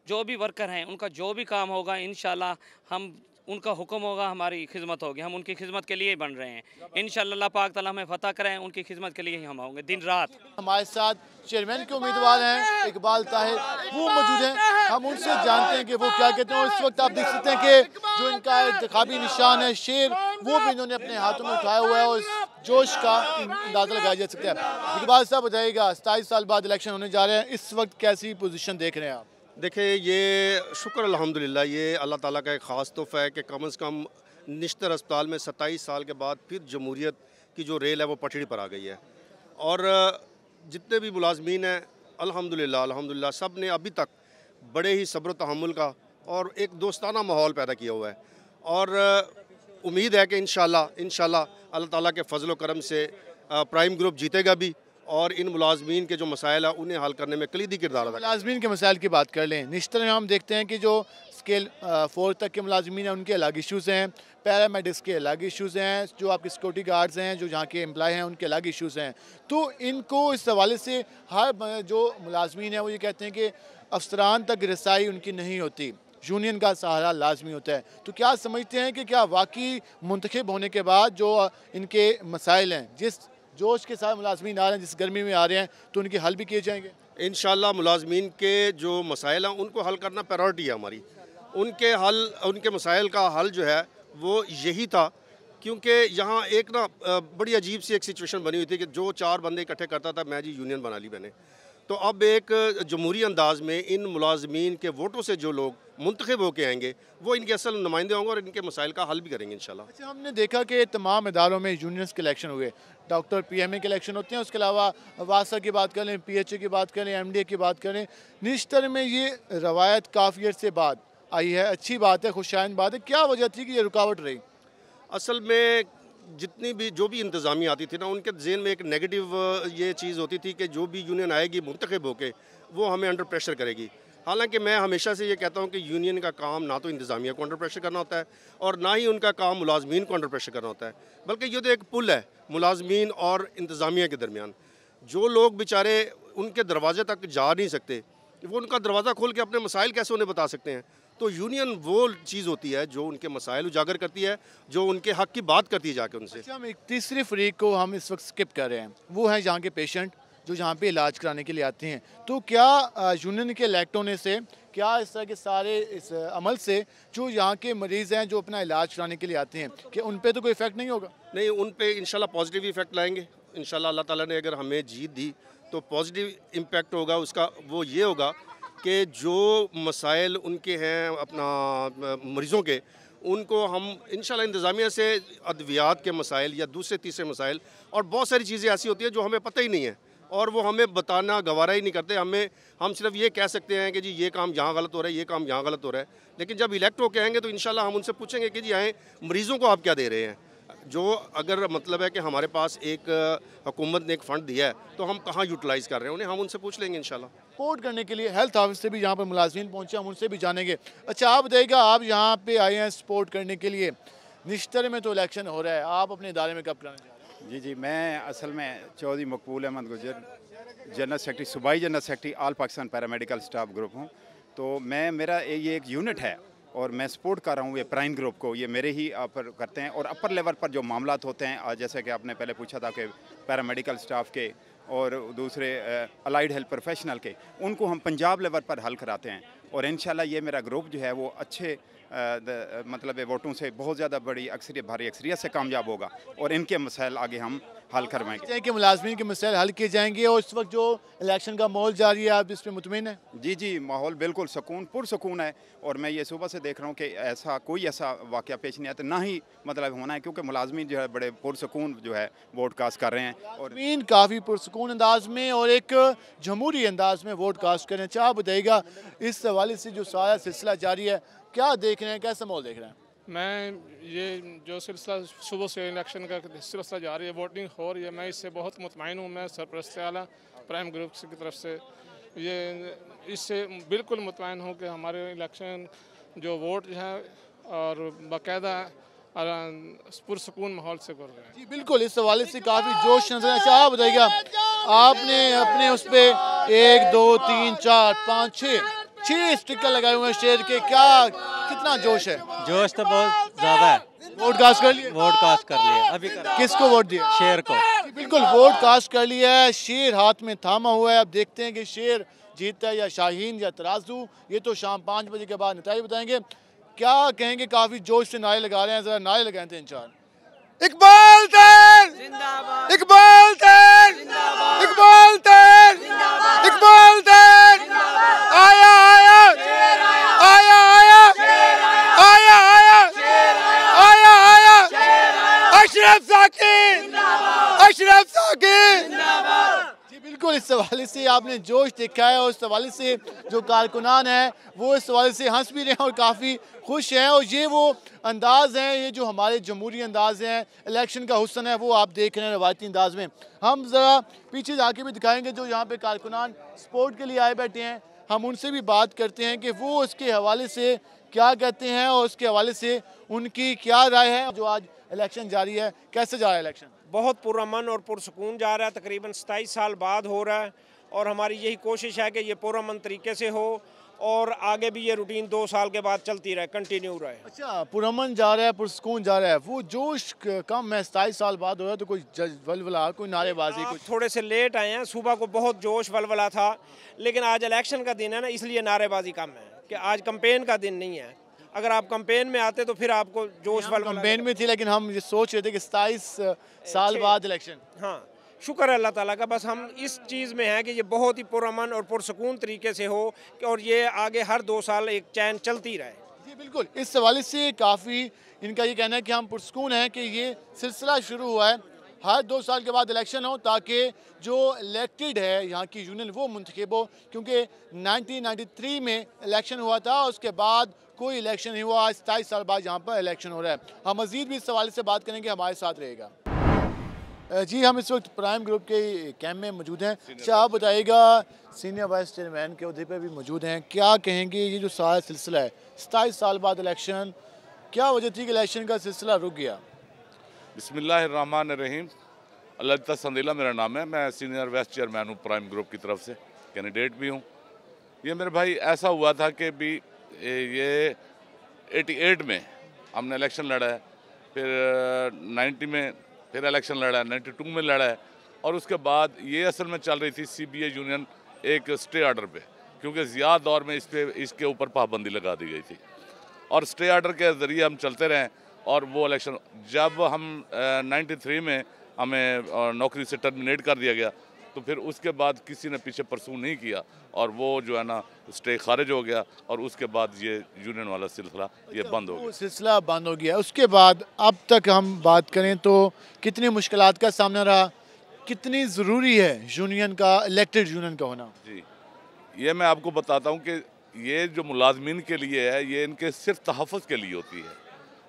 जो भी वर्कर हैं उनका जो भी काम होगा इंशाल्लाह हम उनका हुक्म होगा, हमारी खिदमत होगी, हम उनकी खिदमत के लिए ही बन रहे हैं। इंशाल्लाह अल्लाह पाक ताला हमें फ़तह करें, उनकी खिदमत के लिए ही हम होंगे दिन रात।
हमारे साथ चेयरमैन के उम्मीदवार हैं इकबाल ताहिर, वो मौजूद हैं, हम उनसे जानते हैं कि वो क्या कहते हैं। और इस वक्त आप देख सकते हैं कि जो इनका इंतखाबी निशान है शेर, वो भी इन्होंने अपने हाथों में उठाया हुआ है और इस जोश का अंदाज़ा लगाया जा सकता है। इकबाल साहब बताइएगा, 27 साल बाद इलेक्शन होने जा रहे हैं, इस वक्त कैसी पोजीशन देख रहे हैं आप?
देखिए ये शुक्र अल्हम्दुलिल्लाह, ये अल्लाह ताला का एक ख़ास तोहफ़ा है कि कम से कम निश्तर अस्पताल में 27 साल के बाद फिर जमहूरियत की जो रेल है वो पटड़ी पर आ गई है। और जितने भी मुलाजमीन हैं अल्हम्दुलिल्लाह सब ने अभी तक बड़े ही सब्र तहम्मुल का और एक दोस्ताना माहौल पैदा किया हुआ है। और उम्मीद है कि इंशाल्लाह अल्लाह ताला के फजल करम से प्राइम ग्रुप जीतेगा भी और इन मुलाजमीन के जो मसाइल हैं उन्हें हल करने में कलीदी किरदार अदा।
मुलाजमीन के मसाइल की बात कर लें, निश्तर में हम देखते हैं कि जो स्केल 4 तक के मुलाजमीन हैं उनके अलग इशूज़ हैं, पैरामेडिक्स के अलग इशूज़ हैं, जो आपके सिक्योरिटी गार्ड्स हैं, जो यहाँ के एम्प्लॉय हैं उनके अलग इशूज़ हैं। तो इनको इस हवाले से हर जो मुलाजमीन हैं वो ये कहते हैं कि अफसरान तक रसाई उनकी नहीं होती, यूनियन का सहारा लाजमी होता है। तो क्या समझते हैं कि क्या वाकई मुंतखब होने के बाद जो इनके मसाइल हैं, जिस जोश के साथ मुलाजमीन आ रहे हैं, जिस गर्मी में आ रहे हैं, तो उनके हल भी किए जाएंगे?
इंशाल्लाह मुलाजमीन के जो मसाइल हैं उनको हल करना प्रायोरिटी है हमारी। उनके मसाइल का हल जो है वो यही था, क्योंकि यहाँ एक ना बड़ी अजीब सी एक सिचुएशन बनी हुई थी कि जो 4 बंदे इकट्ठे करता था, मैं जी यूनियन बना ली मैंने, तो अब एक जमहूरी अंदाज में इन मुलाजमीन के वोटों से जो लोग मुंतखब होके आएंगे वो इनके असल नुमाइंदे होंगे और इनके मसाइल का हल भी करेंगे इंशाल्लाह।
अच्छा, हमने देखा कि तमाम इदारों में यूनियंस के इलेक्शन हुए, डॉक्टर PMA के इलेक्शन होते हैं, उसके अलावा वासा की बात करें, PHA की बात करें, MDA की बात करें, निश्तर में ये रवायत काफ़ी अर्से बाद आई है। अच्छी बात है, खुशाइन बात है। क्या वजह थी कि ये रुकावट रही?
असल में जितनी भी जो भी इंतज़ामिया आती थी ना, उनके जहन में एक नेगेटिव ये चीज़ होती थी कि जो भी यूनियन आएगी मुंतखब होके वो हमें अंडर प्रेशर करेगी। हालांकि मैं हमेशा से ये कहता हूँ कि यूनियन का काम ना तो इंतज़ामिया को अंडर प्रेशर करना होता है और ना ही उनका काम मुलाजमीन को अंडर प्रेशर करना होता है, बल्कि ये तो एक पुल है मुलाजमीन और इंतज़ामिया के दरमियान। जो लोग बेचारे उनके दरवाजे तक जा नहीं सकते, वो उनका दरवाज़ा खोल के अपने मसाइल कैसे उन्हें बता सकते हैं? तो यूनियन वो चीज़ होती है जो उनके मसाइल उजागर करती है, जो उनके हक़ की बात करती है जाके उनसे।
अच्छा, हम एक तीसरी फरीक को हम इस वक्त स्किप कर रहे हैं, वो है यहाँ के पेशेंट जो यहाँ पे इलाज कराने के लिए आते हैं। तो क्या यूनियन के इलेक्ट होने से, क्या इस तरह के सारे इस अमल से जो यहाँ के मरीज़ हैं जो अपना इलाज कराने के लिए आते हैं, कि उन पर तो कोई इफ़ेक्ट नहीं होगा?
नहीं, उन पे इंशाल्लाह पॉजिटिव इफ़ेक्ट लाएंगे इंशाल्लाह। अल्लाह ताला ने अगर हमें जीत दी तो पॉजिटिव इम्पैक्ट होगा उसका। वो ये होगा कि जो मसाइल उनके हैं अपना मरीज़ों के, उनको हम इंशाल्लाह इंतज़ामिया से अद्वियात के मसाइल या दूसरे तीसरे मसाइल और बहुत सारी चीज़ें ऐसी होती हैं जो हमें पता ही नहीं है और वो हमें बताना गवारा ही नहीं करते। हम सिर्फ ये कह सकते हैं कि जी ये काम यहाँ गलत हो रहा है, ये काम यहाँ गलत हो रहा है, लेकिन जब इलेक्ट होके आएंगे तो इंशाल्लाह हम उनसे पूछेंगे कि जी आए मरीज़ों को आप क्या दे रहे हैं। जो अगर मतलब है कि हमारे पास एक हुकूमत ने एक फ़ंड दिया है तो हम कहाँ यूटिलाइज़ कर रहे हैं, उन्हें हम उनसे पूछ लेंगे इंशाल्लाह।
सपोर्ट करने के लिए हेल्थ ऑफिस से भी यहाँ पर मुलाजिमीन पहुँचे, हम उनसे भी जानेंगे। अच्छा, आप बताइएगा, आप यहाँ पे आए हैं सपोर्ट करने के लिए, निश्तर में तो इलेक्शन हो रहा है, आप अपने इदारे में कब कराने जा रहे हैं?
जी, मैं असल में चौधरी मकबूल अहमद गुजर, जनरल सेक्रेटरी, सूबाई general secretary all Pakistan paramedical staff group हूँ। तो मेरा ये एक यूनिट है और मैं सपोर्ट कर रहा हूँ ये प्राइम ग्रुप को, ये मेरे ही पर करते हैं। और अपर लेवल पर जो मामलात होते हैं, जैसे कि आपने पहले पूछा था कि पैरामेडिकल स्टाफ के और दूसरे अलाइड हेल्थ प्रोफेशनल के, उनको हम पंजाब लेवल पर हल कराते हैं। और इंशाल्लाह ये मेरा ग्रुप जो है वो अच्छे मतलब वोटों से बहुत ज़्यादा बड़ी अक्सरियत, भारी अक्सरियत से कामयाब होगा और इनके मसाइल आगे हम हल करवाएंगे
कि मुलाजमीन के मसाइल हल किए जाएंगे। और इस वक्त जो इलेक्शन का माहौल जारी है, आप इस पर मुतमईन हैं?
जी, माहौल बिल्कुल पुरसकून है और मैं ये सुबह से देख रहा हूँ कि कोई ऐसा वाक़या पेश नहीं आता, ना ही मतलब होना है, क्योंकि मुलाजमीन जो है बड़े पुरसकून जो है वोट कास्ट कर रहे हैं और
काफ़ी पुरसकून अंदाज में और एक जमहूरी अंदाज में वोट कास्ट कर रहे हैं। अच्छा, आप बताइएगा, इस हवाले से जो सारा सिलसिला जारी है, क्या देख रहे हैं, कैसा माहौल देख रहे हैं?
मैं ये जो सिलसिला सुबह से इलेक्शन का सिलसिला जारी है, वोटिंग हो रही है, मैं इससे बहुत मुतमईन हूँ। मैं सरपरस्त आला प्राइम ग्रुप की तरफ से इससे बिल्कुल मुतमईन हूँ कि हमारे इलेक्शन जो वोट है और बाकायदा पुरसकून माहौल से कर रहे हैं।
जी बिल्कुल, इस हवाले से काफ़ी जोश नजर। अच्छा, आप बताइएगा, आपने अपने उस पर 1 2 3 4 5 6 स्टिकर लगाए हुए हैं शेर के, कितना जोश है?
जोश तो बहुत ज़्यादा है।
वोट कास्ट कर लिए?
वोट कास्ट कर लिया अभी।
किसको वोट दिया?
शेर को।
बिल्कुल, वोट कास्ट कर लिया है, शेर हाथ में थामा हुआ है। अब देखते हैं कि शेर जीतता है या शाहीन या तराजू। ये तो शाम 5 बजे के बाद नतीजे बताएंगे। क्या कहेंगे, काफ़ी जोश से नारे लगा रहे हैं, ज़रा नारे लगाए 3-4।
इकबाल तैर जिंदाबाद, इकबाल तैर जिंदाबाद, इकबाल तैर जिंदाबाद, इकबाल तैर आया आया आया आया आया आया आया आया अशरफ साकी जिंदाबाद, अशरफ साकी जिंदाबाद।
जी बिल्कुल, इस हवाले से आपने जोश देखा है और इस हवाले से जो कारकुनान हैं वो इस हवाले से हंस भी रहे हैं और काफ़ी खुश हैं। और ये वो अंदाज़ हैं, ये जो हमारे जमहूरी अंदाज़ हैं, इलेक्शन का हुस्न है, वो आप देख रहे हैं रवायती अंदाज में। हम ज़रा पीछे जाके भी दिखाएंगे जो यहाँ पे कारकुनान सपोर्ट के लिए आए बैठे हैं, हम उनसे भी बात करते हैं कि वो उसके हवाले से क्या कहते हैं और उसके हवाले से उनकी क्या राय है। जो आज इलेक्शन जारी है, कैसे जा रहा है इलेक्शन?
बहुत पुरअमन और पुरसकून जा रहा है, तकरीबन 27 साल बाद हो रहा है और हमारी यही कोशिश है कि ये पुरअमन तरीके से हो और आगे भी ये रूटीन 2 साल के बाद चलती रहे, कंटिन्यू रहे।
अच्छा, पुरअमन जा रहा है, पुरसकून जा रहा है, वो जोश कम है, 27 साल बाद हो रहा है, तो कोई वलवला, कोई नारेबाजी? कुछ
थोड़े से लेट आए हैं, सुबह को बहुत जोश वलवला था, लेकिन आज इलेक्शन का दिन है ना, इसलिए नारेबाजी कम है कि आज कैंपेन का दिन नहीं है। अगर आप कैंपेन में आते तो फिर आपको जोश वलवला।
कैंपेन में थी, लेकिन हम ये सोच रहे थे कि 27 साल बाद इलेक्शन।
हाँ, शुक्र है अल्लाह ताला का। बस हम इस चीज़ में हैं कि ये बहुत ही पुरअमन और पुरसकून तरीके से हो और ये आगे हर 2 साल एक चैन चलती रहे।
जी बिल्कुल, इस हवाले से काफ़ी इनका ये कहना है कि हम पुरसकून हैं कि ये सिलसिला शुरू हुआ है, हर 2 साल के बाद इलेक्शन हो ताकि जो इलेक्टेड है यहाँ की यूनियन वो मुंतखब हो, क्योंकि 1993 में इलेक्शन हुआ था, उसके बाद कोई इलेक्शन नहीं हुआ। आज 27 साल बाद यहाँ पर इलेक्शन हो रहा है। हम मज़ीद भी इस हवाले से बात करेंगे, हमारे साथ रहेगा। जी हम इस वक्त प्राइम ग्रुप के कैंप में मौजूद हैं। अच्छा आप बताइएगा, सीनियर वाइस चेयरमैन के अहदे पर भी मौजूद हैं, क्या कहेंगे ये जो सारा सिलसिला है 27 साल बाद इलेक्शन, क्या वजह थी कि इलेक्शन का सिलसिला रुक गया?
बिस्मिल्लाहिर्रहमानिर्रहीम। अल्लाह संदीला मेरा नाम है, मैं सीनियर वाइस चेयरमैन हूँ प्राइम ग्रुप की तरफ से, कैंडिडेट भी हूँ। ये मेरे भाई ऐसा हुआ था कि भी ये 88 में हमने इलेक्शन लड़ा है, फिर 90 में फिर इलेक्शन लड़ा है, 92 में लड़ा है, और उसके बाद ये असल में चल रही थी CBA यूनियन एक स्टे ऑर्डर पे, क्योंकि ज़िया दौर में इसके ऊपर पाबंदी लगा दी गई थी और स्टे ऑर्डर के ज़रिए हम चलते रहें। और वो इलेक्शन जब हम 93 में हमें नौकरी से टर्मिनेट कर दिया गया, तो फिर उसके बाद किसी ने पीछे परसू नहीं किया और वो जो है ना स्टे खारिज हो गया और उसके बाद ये यूनियन वाला सिलसिला ये बंद हो गया।
सिलसिला बंद हो गया। उसके बाद अब तक हम बात करें तो कितनी मुश्किलात का सामना रहा, कितनी ज़रूरी है यूनियन का, इलेक्टेड यूनियन का होना?
जी ये मैं आपको बताता हूँ कि ये जो मुलाजमीन के लिए है, ये इनके सिर्फ तहफ़्फ़ुज़ के लिए होती है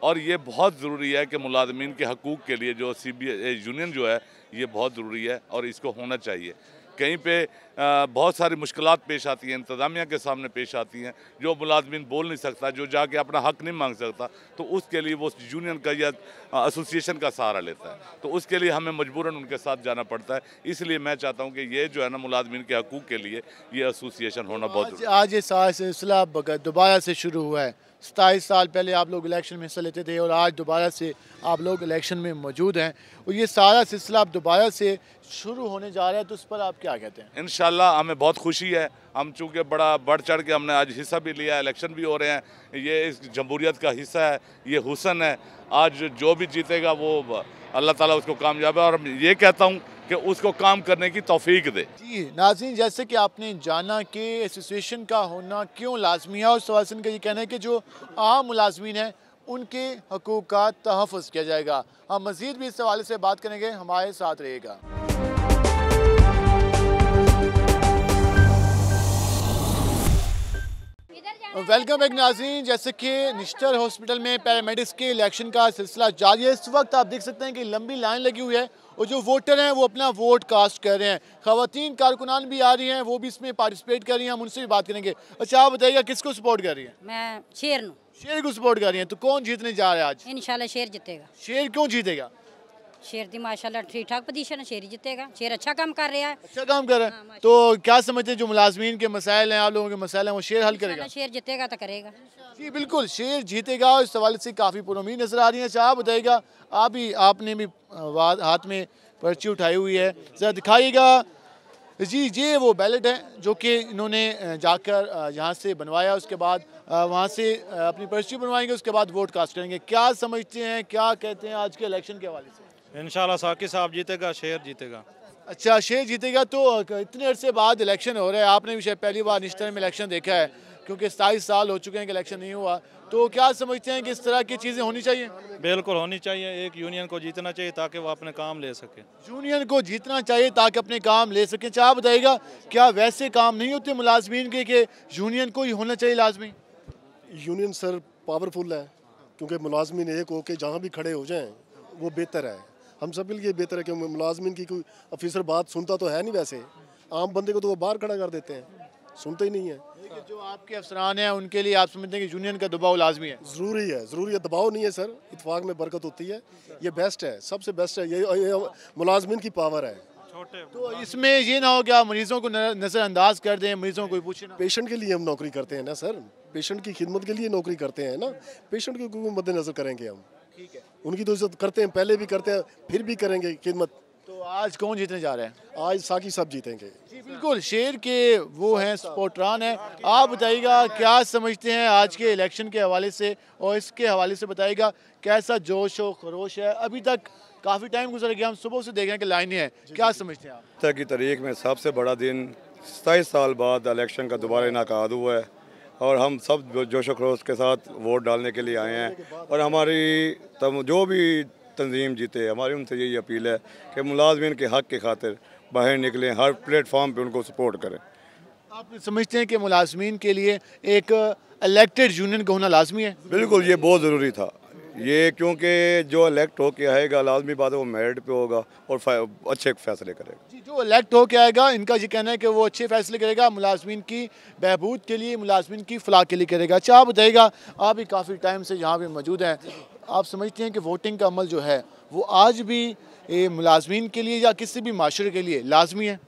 और ये बहुत ज़रूरी है कि मुलाजमीन के हकूक़ के लिए जो CBA यूनियन जो है ये बहुत ज़रूरी है और इसको होना चाहिए। कहीं पे बहुत सारी मुश्किलात पेश आती हैं, इंतज़ामिया के सामने पेश आती हैं, जो मुलाजमीन बोल नहीं सकता, जो जाके अपना हक़ नहीं मांग सकता, तो उसके लिए वो यूनियन का या एसोसिएशन का सहारा लेता है, तो उसके लिए हमें मजबूरन उनके साथ जाना पड़ता है। इसलिए मैं चाहता हूँ कि ये जो है ना मुलाजमीन के हकूक़ के लिए ये एसोसिएशन होना बहुत ज़रूरी है।
आज ये सारा सिलसिला दोबारा से शुरू हुआ है। 27 साल पहले आप लोग इलेक्शन में हिस्सा लेते थे और आज दोबारा से आप लोग इलेक्शन में मौजूद हैं और ये सारा सिलसिला अब दोबारा से शुरू होने जा रहा है, तो उस पर आप क्या कहते हैं?
इंशाल्लाह हमें बहुत खुशी है, हम चूँकि बड़ा बढ़ चढ़ के हमने आज हिस्सा भी लिया, इलेक्शन भी हो रहे हैं, ये इस जमहूरियत का हिस्सा है, ये हुसन है। आज जो भी जीतेगा वो अल्लाह ताला उसको कामयाब है और ये कहता हूँ कि उसको काम करने की तौफीक दे।
जी नाज़रीन, जैसे कि आपने जाना कि एसोसिएशन का होना क्यों लाजमी है और सवाल का ये कहना है कि जो आम मुलाजमीन हैं उनके हकूक़ का तहफ़्फ़ुज़ किया जाएगा। हम मज़ीद भी इस हवाले से बात करेंगे, हमारे साथ रहेगा। वेलकम बैक नाज़रीन, जैसे कि निश्तर हॉस्पिटल में पैरामेडिक्स के इलेक्शन का सिलसिला जारी है। इस वक्त आप देख सकते हैं कि लंबी लाइन लगी हुई है और जो वोटर हैं वो अपना वोट कास्ट कर रहे हैं। ख़वातीन कारकुनान भी आ रही हैं, वो भी इसमें पार्टिसिपेट कर रही हैं, हम उनसे भी बात करेंगे। अच्छा आप बताइएगा किसको सपोर्ट कर रही हैं?
मैं शेर
को सपोर्ट कर रही हैं, तो कौन जीतने जा रहा है आज?
इंशाल्लाह शेर जीतेगा।
शेर क्यों जीतेगा?
शेर दी माशाल्लाह ठीक ठाक पोजीशन है, शेर ही जीतेगा। शेर अच्छा काम कर रहा है,
अच्छा काम कर रहा है। तो क्या समझते हैं जो मुलाजमीन के मसाइल हैं, आप लोगों के मसाइल हैं, वो शेर हल करेगा?
शेर जीतेगा तो करेगा।
जी बिल्कुल, शेर जीतेगा और इस सवाल से काफ़ी पुरुमीद नजर आ रही है। अच्छा आप बताइएगा, आपने भी हाथ में पर्ची उठाई हुई है, ज़रा दिखाइएगा। जी ये वो बैलेट है जो कि इन्होंने जाकर यहाँ से बनवाया, उसके बाद वहाँ से अपनी पर्ची बनवाएंगे, उसके बाद वोट कास्ट करेंगे। क्या समझते हैं, क्या कहते हैं आज के इलेक्शन के हवाले से?
इंशाल्लाह साकिब साहब जीतेगा, शेर जीतेगा।
अच्छा शेर जीतेगा। तो इतने अरसे बाद इलेक्शन हो रहा है, आपने भी शायद पहली बार निश्तर में इलेक्शन देखा है क्योंकि 27 साल हो चुके हैं कि इलेक्शन नहीं हुआ, तो क्या समझते हैं कि इस तरह की चीज़ें होनी चाहिए?
बिल्कुल होनी चाहिए, एक यूनियन को जीतना चाहिए ताकि वो अपने काम ले सके।
यूनियन को जीतना चाहिए ताकि अपने काम ले सके। चाह बताइएगा क्या वैसे काम नहीं होते मुलाजमीन के कि यूनियन को ही होना चाहिए लाजमी?
यूनियन सर पावरफुल है क्योंकि मुलाजमीन एक हो के जहाँ भी खड़े हो जाएँ वो बेहतर है, हम सब के लिए बेहतर है। क्योंकि मुलाजमीन की कोई ऑफिसर बात सुनता तो है नहीं, वैसे आम बंदे को तो वो बाहर खड़ा कर देते हैं, सुनते ही नहीं है।
जो आपके अफसरान हैं उनके लिए आप समझते हैं कि यूनियन का दबाव लाजमी है?
ज़रूरी है, ज़रूरी है। दबाव नहीं है सर, इत्तेफाक में बरकत होती है, ये बेस्ट है, सबसे बेस्ट है, ये मुलाजमीन की पावर है।
तो इसमें ये ना हो कि आप मरीजों को नज़रअंदाज कर दें, मरीजों को पूछे ना।
पेशेंट के लिए हम नौकरी करते हैं ना सर, पेशेंट की खिदमत के लिए नौकरी करते हैं ना, पेशेंट को मद्देनजर करेंगे हम।
ठीक है,
उनकी तो इज्जत करते हैं, पहले भी करते हैं, फिर भी करेंगे खिदमत।
तो आज कौन जीतने जा रहे हैं?
आज साकी सब जीतेंगे।
जी बिल्कुल, शेर के वो हैं सपोर्टरान हैं। आप बताइएगा क्या समझते हैं आज के इलेक्शन के हवाले से और इसके हवाले से बताइएगा कैसा जोश और खरोश है? अभी तक काफ़ी टाइम गुजर गया, हम सुबह से देख रहे हैं कि लाइनें हैं, क्या समझते हैं आप?
तय की तारीख में सबसे बड़ा दिन 27 साल बाद इलेक्शन का दोबारा इनकाद हुआ है और हम सब जोश खरोश के साथ वोट डालने के लिए आए हैं और हमारी जो भी तंजीम जीते, हमारी उनसे यही अपील है कि मुलाजमीन के हक़ के खातिर बाहर निकलें, हर प्लेटफॉर्म पे उनको सपोर्ट करें।
आप समझते हैं कि मुलाजमीन के लिए एक इलेक्टेड यूनियन का होना लाजमी है?
बिल्कुल, ये बहुत ज़रूरी था ये, क्योंकि जो इलेक्ट हो के आएगा लाजमी बात है वो मेरिट पे होगा और अच्छे फैसले करेगा।
जी, जो इलेक्ट हो के आएगा इनका ये कहना है कि वो अच्छे फैसले करेगा, मुलाजमीन की बहबूद के लिए, मुलाजमीन की फलाह के लिए करेगा। अच्छा, आप बताइएगा, आप भी काफ़ी टाइम से यहाँ पे मौजूद हैं, आप समझते हैं कि वोटिंग का अमल जो है वो आज भी मुलाजमीन के लिए या किसी भी माशरे के लिए लाजमी है?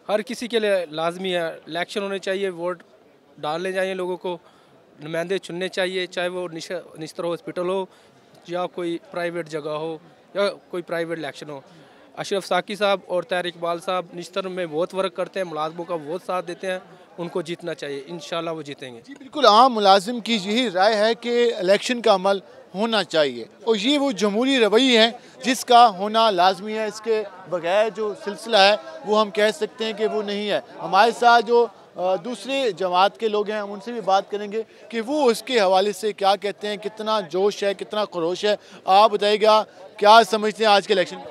हर किसी के लिए लाजमी है। इलेक्शन होने चाहिए, वोट डालने चाहिए, लोगों को नुमाइंदे चुनने चाहिए, चाहे वो निश्तर हॉस्पिटल हो या कोई प्राइवेट जगह हो या कोई प्राइवेट इलेक्शन हो। अशरफ साकी साहब और तारिक इकबाल साहब निश्तर में बहुत वर्क करते हैं, मुलाजमों का बहुत साथ देते हैं, उनको जीतना चाहिए, इंशाल्लाह वो जीतेंगे।
जी बिल्कुल, आम मुलाजिम की यही राय है कि इलेक्शन का अमल होना चाहिए और ये वो जमहूरी रवैई है जिसका होना लाजमी है। इसके बगैर जो सिलसिला है वो हम कह सकते हैं कि वो नहीं है। हमारे साथ जो दूसरे जमात के लोग हैं हम उनसे भी बात करेंगे कि वो उसके हवाले से क्या कहते हैं, कितना जोश है, कितना खरोश है। आप बताइएगा, क्या समझते हैं आज के इलेक्शन?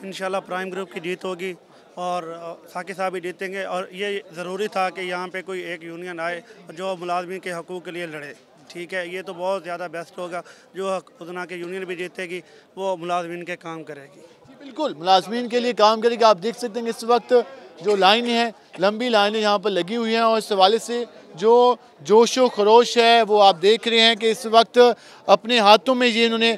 इंशाल्लाह प्राइम ग्रुप की जीत होगी और साकी साहब भी जीतेंगे और ये ज़रूरी था कि यहाँ पे कोई एक यूनियन आए जो मुलाजमीन के हकूक़ के लिए लड़े। ठीक है, ये तो बहुत ज़्यादा बेस्ट होगा। जो उतना के यूनियन भी जीतेगी वो मुलाजमीन के काम करेगी।
जी बिल्कुल, मुलाजमीन के लिए काम करेगी। आप देख सकते हैं इस वक्त जो लाइन है, लंबी लाइनें यहाँ पर लगी हुई हैं और इस हवाले से जो जोशो खरोश है वो आप देख रहे हैं कि इस वक्त अपने हाथों में ये इन्होंने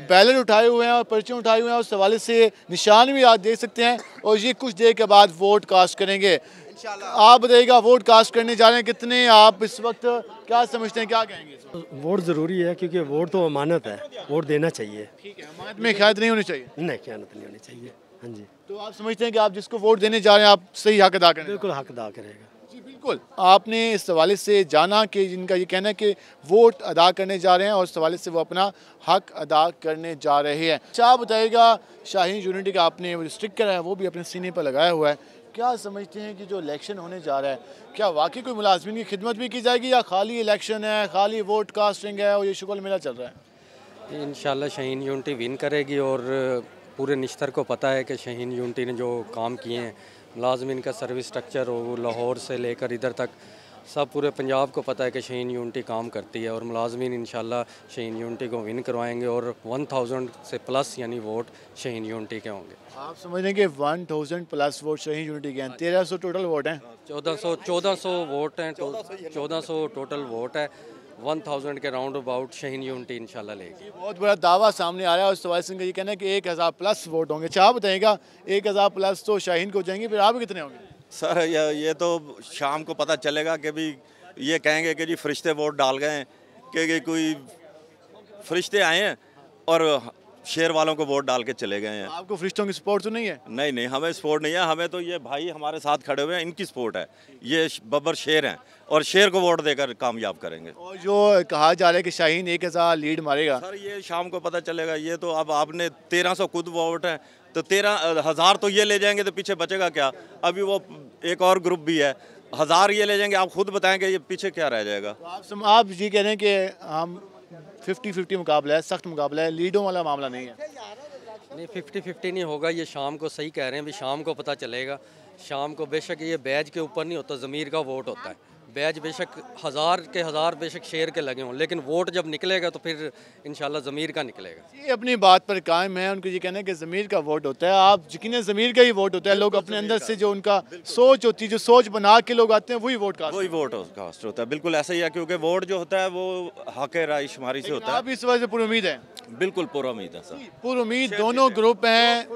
बैलेट उठाए हुए हैं और पर्चे उठाए हुए हैं। उस हवाले से निशान भी आप देख सकते हैं और ये कुछ देर के बाद वोट कास्ट करेंगे। आप बताइएगा, वोट कास्ट करने जा रहे हैं, कितने आप इस वक्त क्या समझते हैं, क्या कहेंगे?
वोट ज़रूरी है क्योंकि वोट तो अमानत है, वोट देना चाहिए।
ठीक है, अमानत में ख़यानत नहीं होनी चाहिए?
नहीं, ख़यानत नहीं होनी चाहिए। हाँ जी।
तो आप समझते हैं कि आप जिसको वोट देने जा रहे हैं आप सही हक अदा करें?
बिल्कुल हक अदा करेगा।
जी बिल्कुल, आपने इस हवाले से जाना कि जिनका ये कहना है कि वोट अदा करने जा रहे हैं और इस हवाले से वो अपना हक अदा करने जा रहे हैं। अच्छा, आप बताइएगा, शाहीन यूनिटी का आपने वो स्टिकर है वो भी अपने सीने पर लगाया हुआ है, क्या समझते हैं कि जो इलेक्शन होने जा रहा है क्या वाकई कोई मुलाजमीन की खिदमत भी की जाएगी या खाली इलेक्शन है, खाली वोट कास्टिंग है और ये शुगल मेला चल रहा है?
इंशाल्लाह शाहीन यूनिटी विन करेगी और पूरे निश्तर को पता है कि शाहीन यूनिटी ने जो काम किए हैं, मुलाजमीन का सर्विस स्ट्रक्चर हो, लाहौर से लेकर इधर तक सब पूरे पंजाब को पता है कि शाहीन यूनिटी काम करती है और मुलाजमीन इंशाल्लाह शाहीन यूनिटी को विन करवाएंगे और 1000 से प्लस यानी वोट शाहीन यूनिटी के होंगे।
आप समझ रहे हैं कि 1000 प्लस वोट शाहीन यूनिटी के हैं? 1300 टोटल वोट हैं?
1400 वोट हैं, 1400 टोटल वोट है। 1000 के राउंड अबाउट शाहीन यूनिटी इंशाल्लाह लेगी।
बहुत बड़ा दावा सामने आ रहा है। उस वाइस का ये कहना है कि 1000 प्लस वोट होंगे। अच्छा, आप बताइएगा, 1000 प्लस तो शाहीन को जाएंगे, फिर आप कितने होंगे?
सर ये तो शाम को पता चलेगा कि भी ये कहेंगे कि जी फरिश्ते वोट डाल गए हैं कि कोई फरिश्ते आए हैं और शेर वालों को वोट डाल के चले गए हैं।
आपको फरिश्तों की सपोर्ट तो नहीं है?
नहीं नहीं, हमें सपोर्ट नहीं है। हमें तो ये भाई हमारे साथ खड़े हुए हैं, इनकी सपोर्ट है। ये बब्बर शेर हैं और शेर को वोट देकर कामयाब करेंगे।
और जो कहा जा रहा है कि शाहीन 1000 लीड मारेगा,
सर ये शाम को पता चलेगा। ये तो अब आपने 1300 खुद वोट हैं तो 13000 तो ये ले जाएंगे तो पीछे बचेगा क्या? अभी वो एक और ग्रुप भी है, 1000 ये ले जाएंगे, आप खुद बताएंगे ये पीछे क्या रह जाएगा?
तो आप ये कह रहे हैं कि हम 50-50 मुकाबला है, सख्त मुकाबला है, लीडों वाला मामला नहीं है?
नहीं, 50-50 नहीं होगा। ये शाम को सही कह रहे हैं, भी शाम को पता चलेगा। शाम को बेशक ये बैज के ऊपर नहीं होता, ज़मीर का वोट होता है। बैज बेशक 1000 के 1000 बेशक शेर के लगे हों, लेकिन वोट जब निकलेगा तो फिर इंशाल्लाह ज़मीर का निकलेगा।
ये अपनी बात पर कायम है। उनको ये कहना है कि ज़मीर का वोट होता है। आप यकीनन ज़मीर का ही वोट होता है। लोग अपने अंदर से जो उनका सोच होती है, जो सोच बना के लोग आते हैं, वही वोट कास्ट
होता है। बिल्कुल ऐसा ही है, क्योंकि वोट जो होता है वो हक राय शुमारी से होता है।
आप इस वजह से पूरी उम्मीद है?
बिल्कुल पूरा उम्मीद है सर,
पूरी उम्मीद। दोनों ग्रुप हैं,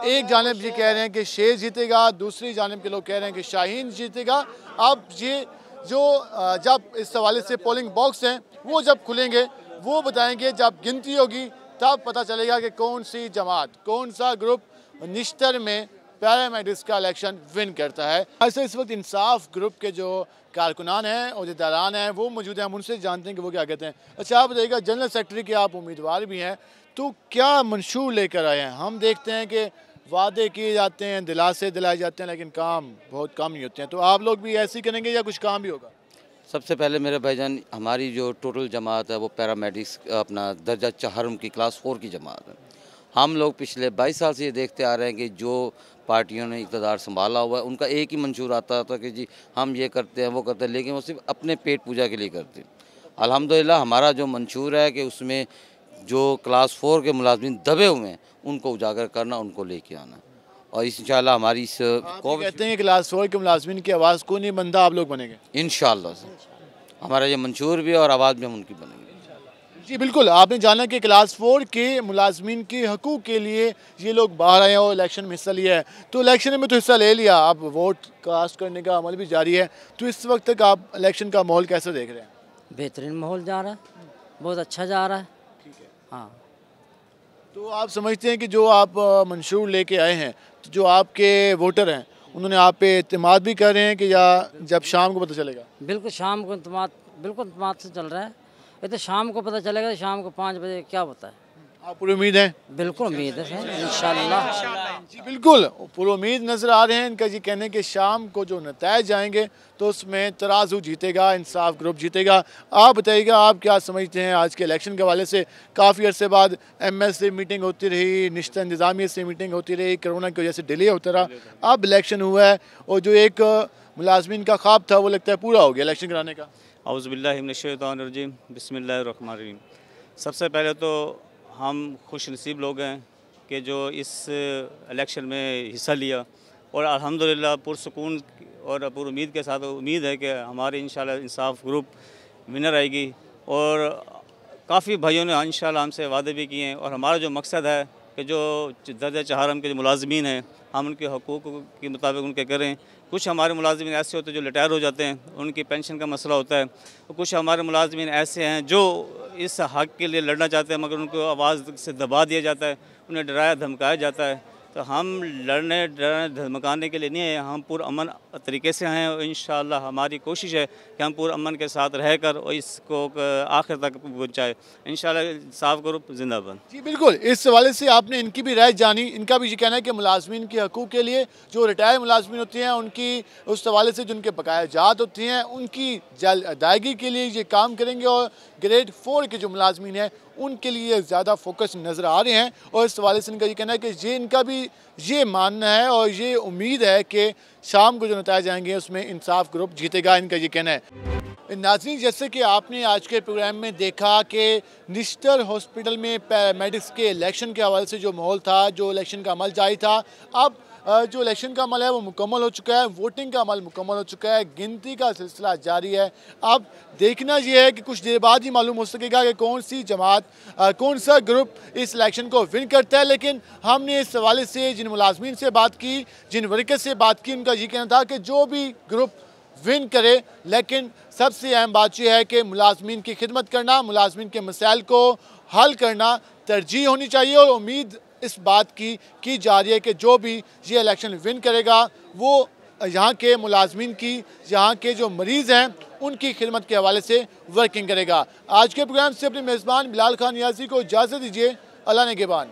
एक जानिब ये कह रहे हैं कि शेर जीतेगा, दूसरी जानिब के लोग कह रहे हैं कि शाहीन जीतेगा। अब ये जो जब इस हवाले से पोलिंग बॉक्स हैं वो जब खुलेंगे वो बताएंगे, जब गिनती होगी तब पता चलेगा कि कौन सी जमात, कौन सा ग्रुप निश्तर में पैरामेडिक्स का इलेक्शन विन करता है। ऐसे इस वक्त इंसाफ ग्रुप के जो कारकुनान हैं, अहदेदारान हैं, वो मौजूद हैं। हम उनसे जानते हैं कि वो क्या कहते हैं। अच्छा, आप बताइएगा, जनरल सेक्रेटरी के आप उम्मीदवार भी हैं, तो क्या मंशूर लेकर आए हैं? हम देखते हैं कि वादे किए जाते हैं, दिलासे दिलाए जाते हैं, लेकिन काम बहुत कम ही होते हैं। तो आप लोग भी ऐसे ही करेंगे या कुछ काम भी होगा?
सबसे पहले मेरे भाईजान, हमारी जो टोटल जमात है वो पैरामेडिक्स अपना दर्जा 4 की क्लास 4 की जमात है। हम लोग पिछले 22 साल से ये देखते आ रहे हैं कि जो पार्टियों ने इक़्तिदार संभाला हुआ है उनका एक ही मंशूर आता था कि जी हम ये करते हैं वो करते हैं, लेकिन वो सिर्फ अपने पेट पूजा के लिए करते हैं। अल्हम्दुलिल्लाह हमारा जो मंशूर है कि उसमें जो क्लास 4 के मुलाज़िमीन दबे हुए हैं उनको उजागर करना, उनको लेके आना, और इंशाल्लाह हमारी इस
कहते हैं कि क्लास 4 के मुलाज़िमीन की आवाज़ को नहीं बनता, आप लोग बनेंगे
इंशाल्लाह से। हमारा ये मंशूर भी और आवाज़ भी हम उनकी बनेंगे।
जी बिल्कुल, आपने जाना कि क्लास 4 के मुलाज़मीन के हकूक़ के लिए ये लोग बाहर आए हैं और इलेक्शन में हिस्सा लिया है। तो इलेक्शन में तो हिस्सा ले लिया, अब वोट कास्ट करने का अमल भी जारी है। तो इस वक्त तक आप इलेक्शन का माहौल कैसे देख रहे हैं?
बेहतरीन माहौल जा रहा है, बहुत अच्छा जा रहा है। हाँ,
तो आप समझते हैं कि जो आप मंशूर लेके आए हैं, तो जो आपके वोटर हैं उन्होंने आप पे एतमाद भी कर रहे हैं कि या जब शाम को पता चलेगा?
बिल्कुल शाम को एतमाद से चल रहा है। ये तो शाम को पता चलेगा, शाम को 5 बजे क्या होता है।
आप पूरी उम्मीद है?
बिल्कुल उम्मीद है इंशाल्लाह।
जी बिल्कुल पूरी उम्मीद नज़र आ रहे हैं। इनका जी कहने के शाम को जो नतीजे आएंगे तो उसमें तराजू जीतेगा, इंसाफ ग्रुप जीतेगा। आप बताइएगा, आप क्या समझते हैं आज के इलेक्शन के हवाले से? काफ़ी अरसे बाद MS से मीटिंग होती रही, निश्चित इंतज़ामिया से मीटिंग होती रही, कोरोना की वजह से डिले होता रहा, अब इलेक्शन हुआ है और जो एक मुलाज़मीन का ख्वाब था वो लगता है पूरा हो गया इलेक्शन कराने का।
औज़ुबिल्लाहि मिनश्शैतानिर्रजीम, बिस्मिल्लाहिर्रहमानिर्रहीम। सबसे पहले तो हम खुश नसीब लोग हैं कि जो इस इलेक्शन में हिस्सा लिया और अल्हम्दुलिल्लाह पुरसुकून और पूरी उम्मीद के साथ उम्मीद है कि हमारी इंशाल्लाह इंसाफ ग्रुप विनर आएगी। और काफ़ी भाइयों ने इंशाल्लाह हमसे वादे भी किए हैं और हमारा जो मकसद है कि जो दर्जा 4 के जो मुलाज़मीन हैं हम उनके हकूक़ के मुताबिक उनके करें। कुछ हमारे मुलाज़मीन ऐसे होते हैं जो रिटायर हो जाते हैं, उनकी पेंशन का मसला होता है, और कुछ हमारे मुलाज़मीन ऐसे हैं जो इस हक़ के लिए लड़ना चाहते हैं मगर उनको आवाज़ से दबा दिया जाता है, उन्हें डराया धमकाया जाता है। तो हम लड़ने डराने धमकाने के लिए नहीं है, हम पुरअमन तरीके से हैं और इंशाअल्लाह हमारी कोशिश है कि हम पुरअमन के साथ रहकर और इसको आखिर तक पहुँचाए। इंशाअल्लाह इंसाफ ग्रुप जिंदाबाद।
जी बिल्कुल, इस हवाले से आपने इनकी भी राय जानी। इनका भी ये कहना है कि मुलाज़मीन के हकूक़ के लिए जो रिटायर मुलाज़मीन होती हैं उनकी उस हवाले से जिनके बकाया जात होती हैं उनकी अदायगी के लिए ये काम करेंगे और ग्रेड 4 के जो मुलाज़मीन हैं उनके लिए ज़्यादा फोकस नज़र आ रहे हैं। और इस हवाले से इनका ये कहना है कि ये इनका भी ये मानना है और ये उम्मीद है कि शाम को जो नतीजे आएंगे उसमें इंसाफ ग्रुप जीतेगा, इनका ये कहना है। नाज़रीन, जैसे कि आपने आज के प्रोग्राम में देखा कि निश्तर हॉस्पिटल में पैरामेडिक्स के इलेक्शन के हवाले से जो माहौल था, जो इलेक्शन का अमल जारी था, अब जो इलेक्शन का अमल है वो मुकम्मल हो चुका है, वोटिंग का अमल मुकम्मल हो चुका है, गिनती का सिलसिला जारी है। अब देखना ये है कि कुछ देर बाद ही मालूम हो सकेगा कि कौन सी जमात, कौन सा ग्रुप इस इलेक्शन को विन करता है। लेकिन हमने इस हवाले से जिन मुलाज़मीन से बात की, जिन वर्कर से बात की, उनका ये कहना था कि जो भी ग्रुप विन करे, लेकिन सबसे अहम बात यह है कि मुलाज़मीन की खिदमत करना, मुलाज़मीन के मसाइल को हल करना तरजीह होनी चाहिए। और उम्मीद इस बात की जा रही है कि जो भी ये इलेक्शन विन करेगा वो यहाँ के मुलाज़मीन की, यहाँ के जो मरीज़ हैं उनकी खिदमत के हवाले से वर्किंग करेगा। आज के प्रोग्राम से अपने मेज़बान बिलाल खान नियाज़ी को इजाज़त दीजिए। अल्लाह ने निगहबान।